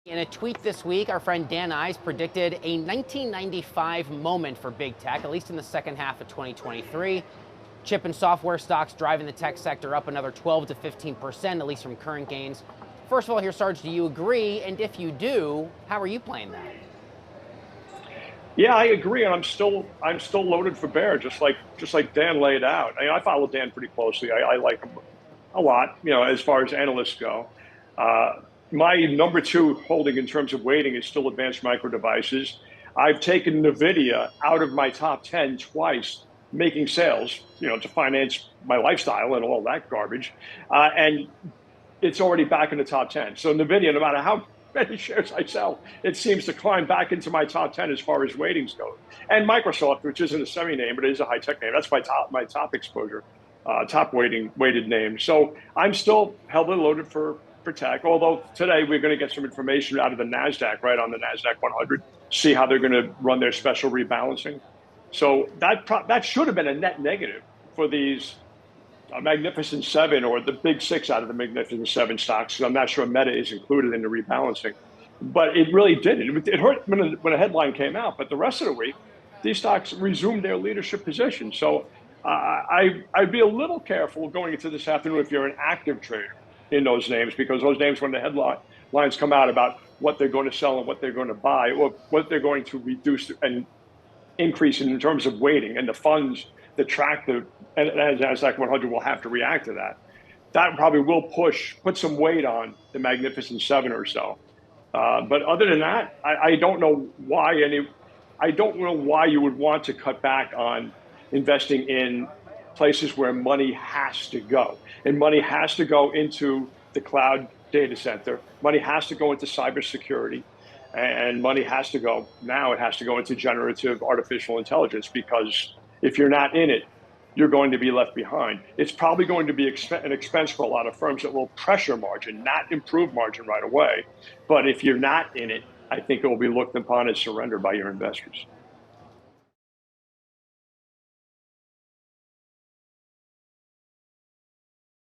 In a tweet this week, our friend Dan Ives predicted a 1995 moment for big tech, at least in the second half of 2023. Chip and software stocks driving the tech sector up another 12 to 15%, at least from current gains. First of all, here, Sarge, do you agree? And if you do, how are you playing that? Yeah, I agree, and I'm still loaded for bear, just like Dan laid out. I follow Dan pretty closely. I like him a lot, as far as analysts go. Uh, my number two holding in terms of weighting is still advanced micro devices. I've taken NVIDIA out of my top 10 twice, making sales, to finance my lifestyle and all that garbage. And it's already back in the top 10. So NVIDIA, no matter how many shares I sell, it seems to climb back into my top 10 as far as ratings go. And Microsoft, which isn't a semi name, but it is a high tech name, that's my top exposure, top weighted name. So I'm still heavily loaded for tech. Although today we're going to get some information out of the Nasdaq, right on the Nasdaq 100, see how they're going to run their special rebalancing. So that should have been a net negative for these Magnificent Seven or the big six out of the Magnificent Seven stocks. I'm not sure Meta is included in the rebalancing, but it really didn't. It hurt when a headline came out, but the rest of the week, these stocks resumed their leadership position. So I'd be a little careful going into this afternoon if you're an active trader in those names, because those names, when the headlines come out about what they're going to sell and what they're going to buy or what they're going to reduce and increase in terms of weighting, and the funds that track the Nasdaq 100 will have to react to that. That probably will put some weight on the Magnificent Seven or so. But other than that, I don't know why I don't know why you would want to cut back on investing in places where money has to go, and money has to go into the cloud data center. Money has to go into cybersecurity, and money has to go now. It has to go into generative artificial intelligence, because if you're not in it, you're going to be left behind. It's probably going to be an expense for a lot of firms that will pressure margin, not improve margin right away. But if you're not in it, I think it will be looked upon as surrender by your investors.